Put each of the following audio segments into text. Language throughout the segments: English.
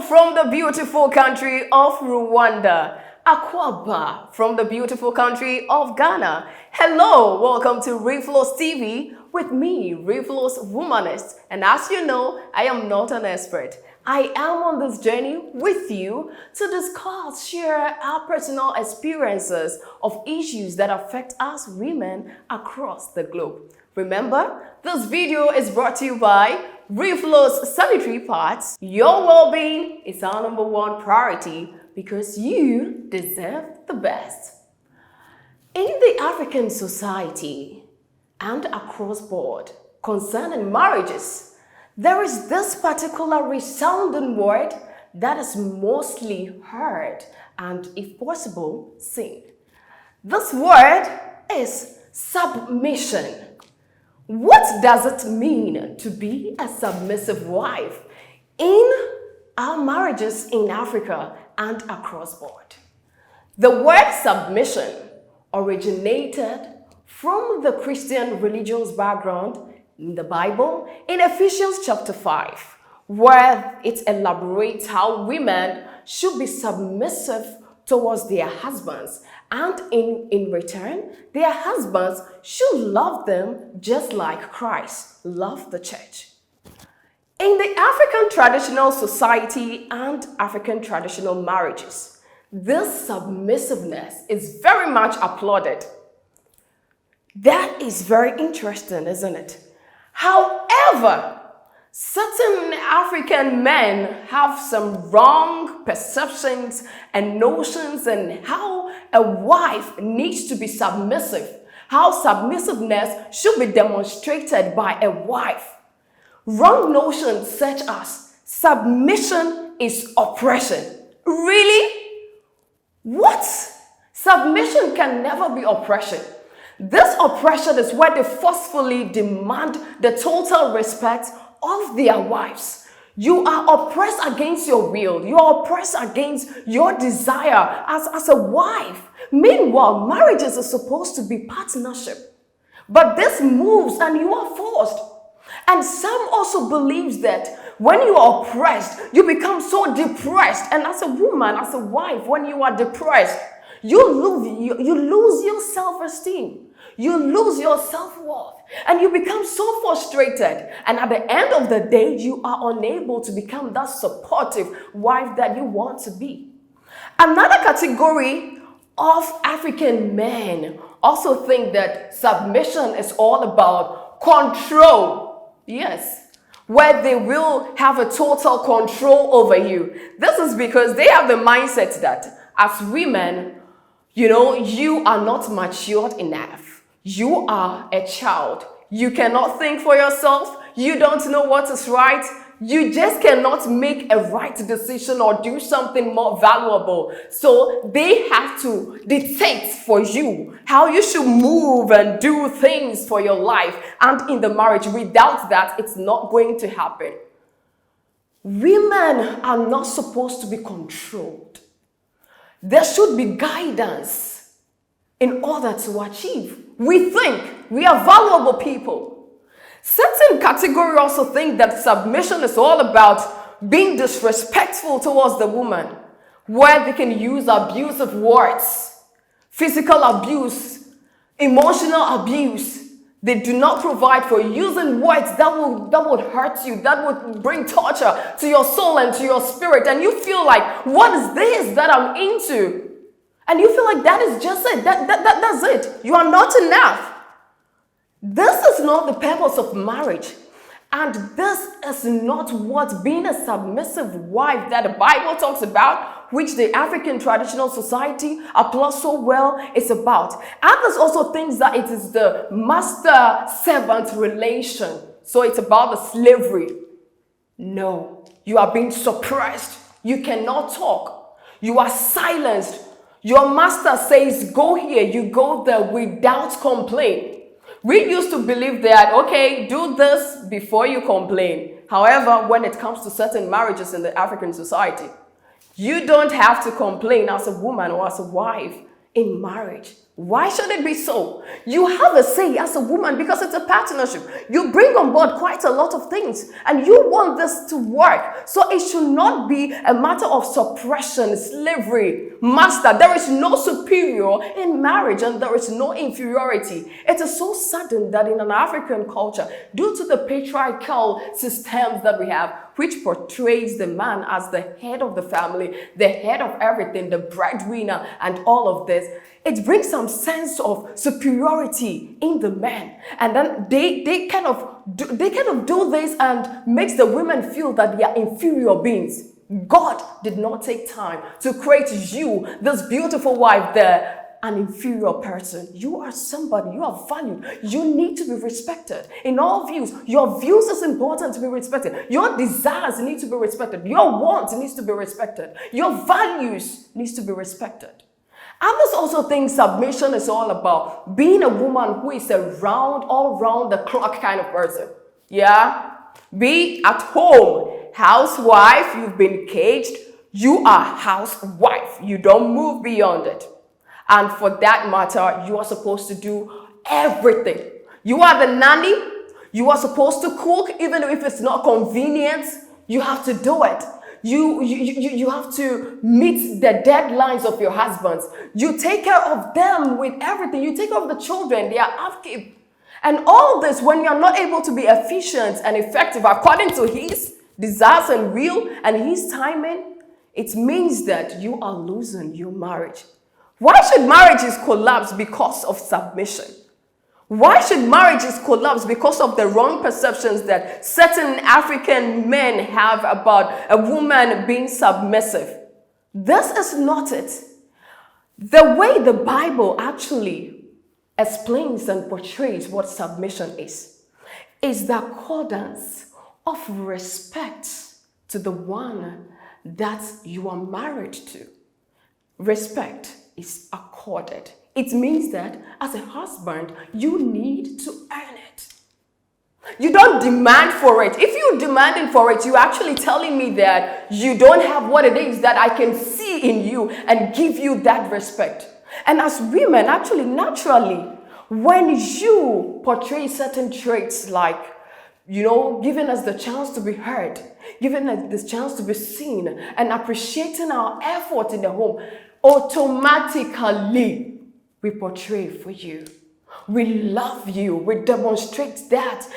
from the beautiful country of Rwanda. Akwaba from the beautiful country of Ghana. Hello, welcome to Reflo'S TV with me, Reflo'S Womanist. And as you know, I am not an expert. I am on this journey with you to discuss, share our personal experiences of issues that affect us women across the globe. Remember, this video is brought to you by Reflo'S Sanitary Pads. Your well-being is our #1 priority because you deserve the best. In the African society and across board concerning marriages, there is this particular resounding word that is mostly heard and, if possible, seen. This word is submission. What does it mean to be a submissive wife in our marriages in Africa and across board? The word submission originated from the Christian religion's background in the Bible in Ephesians chapter 5, where it elaborates how women should be submissive towards their husbands, and in return, their husbands should love them just like Christ loved the church. In the African traditional society and African traditional marriages, this submissiveness is very much applauded. That is very interesting, isn't it? However, certain African men have some wrong perceptions and notions on how a wife needs to be submissive, how submissiveness should be demonstrated by a wife. Wrong notions such as submission is oppression. Really? What? Submission can never be oppression. This oppression is where they forcefully demand the total respect of their wives. You are oppressed against your will. You are oppressed against your desire as a wife. Meanwhile, marriages are supposed to be partnership. But this moves and you are forced. And some also believes that when you are oppressed, you become so depressed. And as a woman, as a wife, when you are depressed, you lose your self-esteem. You lose your self-worth and you become so frustrated. And at the end of the day, you are unable to become that supportive wife that you want to be. Another category of African men also think that submission is all about control. Yes, where they will have a total control over you. This is because they have the mindset that as women, you are not matured enough. You are a child. You cannot think for yourself. You don't know what is right. You just cannot make a right decision or do something more valuable. So they have to dictate for you how you should move and do things for your life and in the marriage. Without that, it's not going to happen. Women are not supposed to be controlled. There should be guidance in order to achieve. We think we are valuable people. Certain categories also think that submission is all about being disrespectful towards the woman, where they can use abusive words, physical abuse, emotional abuse. They do not provide for using words that would hurt you, that would bring torture to your soul and to your spirit. And you feel like, what is this that I'm into? And you feel like that is just it. That's it. You are not enough. This is not the purpose of marriage. And this is not what being a submissive wife that the Bible talks about, which the African traditional society applauds so well, is about. Others also think that it is the master-servant relation. So it's about the slavery. No, you are being suppressed. You cannot talk. You are silenced. Your master says, go here, you go there without complaint. We used to believe that, okay, do this before you complain. However, when it comes to certain marriages in the African society, you don't have to complain as a woman or as a wife in marriage Why should it be so? You have a say as a woman because it's a partnership. You bring on board quite a lot of things and you want this to work. So it should not be a matter of suppression, slavery, master. There is no superior in marriage and there is no inferiority. It is so sudden that in an African culture, due to the patriarchal systems that we have, which portrays the man as the head of the family, the head of everything, the breadwinner, and all of this, it brings some sense of superiority in the men. And then they kind of do this and makes the women feel that they are inferior beings. God did not take time to create you, this beautiful wife there, an inferior person. You are somebody, you are valued. You need to be respected in all views. Your views is important to be respected. Your desires need to be respected. Your wants needs to be respected. Your values needs to be respected. Others also think submission is all about being a woman who is all round the clock kind of person. Yeah? Be at home, housewife, you've been caged, you are housewife. You don't move beyond it. And for that matter, you are supposed to do everything. You are the nanny. You are supposed to cook, even if it's not convenient. You have to do it. You have to meet the deadlines of your husbands. You take care of them with everything. You take care of the children, their upkeep. And all this, when you're not able to be efficient and effective according to his desires and will and his timing, it means that you are losing your marriage. Why should marriages collapse because of submission? Why should marriages collapse because of the wrong perceptions that certain African men have about a woman being submissive? This is not it. The way the Bible actually explains and portrays what submission is the accordance of respect to the one that you are married to. Respect is accorded. It means that as a husband, you need to earn it. You don't demand for it. If you're demanding for it, you're actually telling me that you don't have what it is that I can see in you and give you that respect. And as women, actually, naturally, when you portray certain traits like, giving us the chance to be heard, giving us the chance to be seen, and appreciating our effort in the home, automatically, we portray for you. We love you. We demonstrate that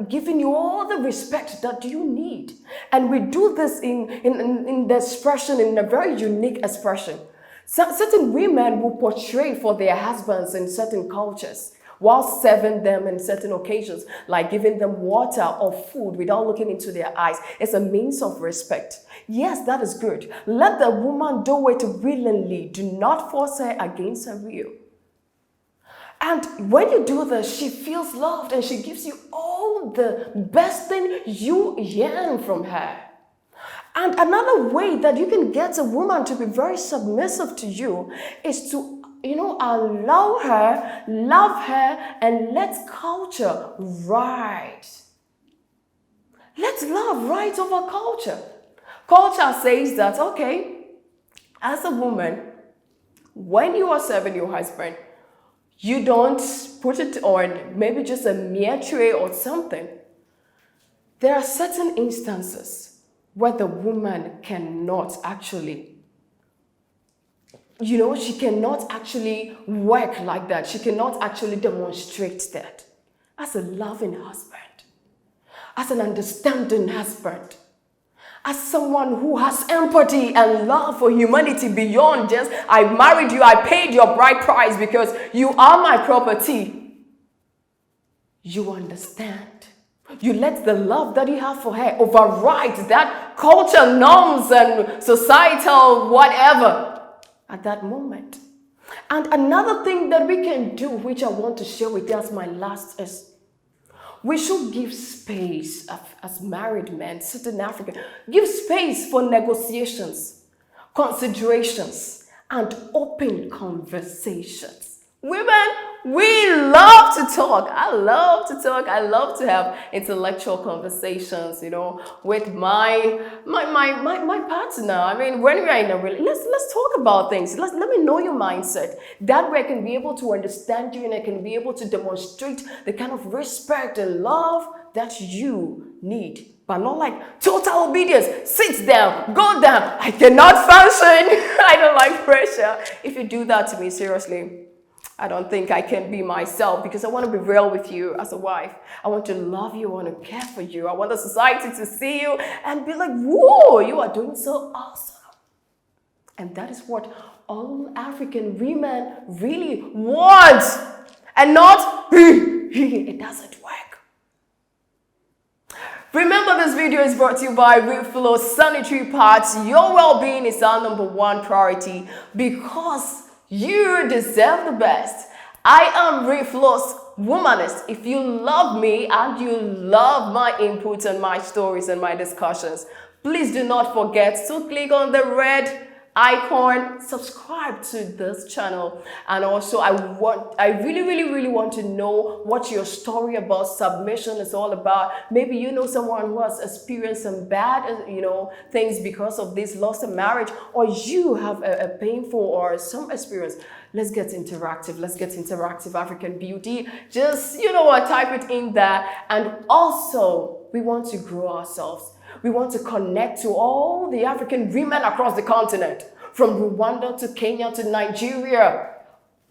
giving you all the respect that you need. And we do this in the expression, in a very unique expression. Certain women will portray for their husbands in certain cultures while serving them in certain occasions, like giving them water or food without looking into their eyes. It's a means of respect. Yes, that is good. Let the woman do it willingly. Do not force her against her will. And when you do this, she feels loved and she gives you all the best thing you yearn from her. And another way that you can get a woman to be very submissive to you is to allow her, love her, and let culture ride. Let love ride over culture. Culture says that, okay, as a woman, when you are serving your husband, you don't put it on maybe just a mere tray or something. There are certain instances where the woman cannot actually she cannot actually work like that. She cannot actually demonstrate that. As a loving husband, as an understanding husband, as someone who has empathy and love for humanity beyond just, I married you, I paid your bride price because you are my property. You understand. You let the love that you have for her override that culture norms and societal whatever at that moment. And another thing that we can do, which I want to share with you as my last, is we should give space as married men, certain African, give space for negotiations, considerations, and open conversations. Women, We love to talk. I love to talk. I love to have intellectual conversations, with my partner. I mean, when we are in a relationship, let's talk about things. Let me know your mindset. That way I can be able to understand you and I can be able to demonstrate the kind of respect and love that you need. But not like total obedience. Sit down, go down. I cannot function. I don't like pressure. If you do that to me, seriously, I don't think I can be myself, because I want to be real with you as a wife. I want to love you. I want to care for you. I want the society to see you and be like, whoa, you are doing so awesome. And that is what all African women really want. And not, it doesn't work. Remember, this video is brought to you by Reflo'S Sanitary Pads. Your well-being is our #1 priority, because you deserve the best. I am Reflo'S Womanist. If you love me and you love my inputs and my stories and my discussions, please do not forget to click on the red icon, subscribe to this channel. And also I really want to know what your story about submission is all about. Maybe you know someone who has experienced some bad things because of this loss of marriage, or you have a painful or some experience. Let's get interactive. Let's get interactive. African beauty. Just, type it in there. And also, we want to grow ourselves. We want to connect to all the African women across the continent, from Rwanda to Kenya to Nigeria,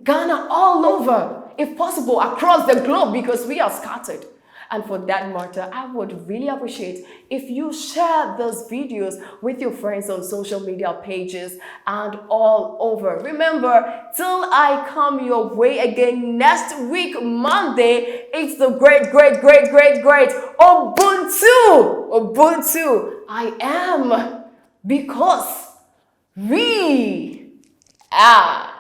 Ghana, all over, if possible, across the globe, because we are scattered. And for that matter, I would really appreciate if you share those videos with your friends on social media pages and all over. Remember, till I come your way again next week, Monday, it's the great Ubuntu. I am, because we are.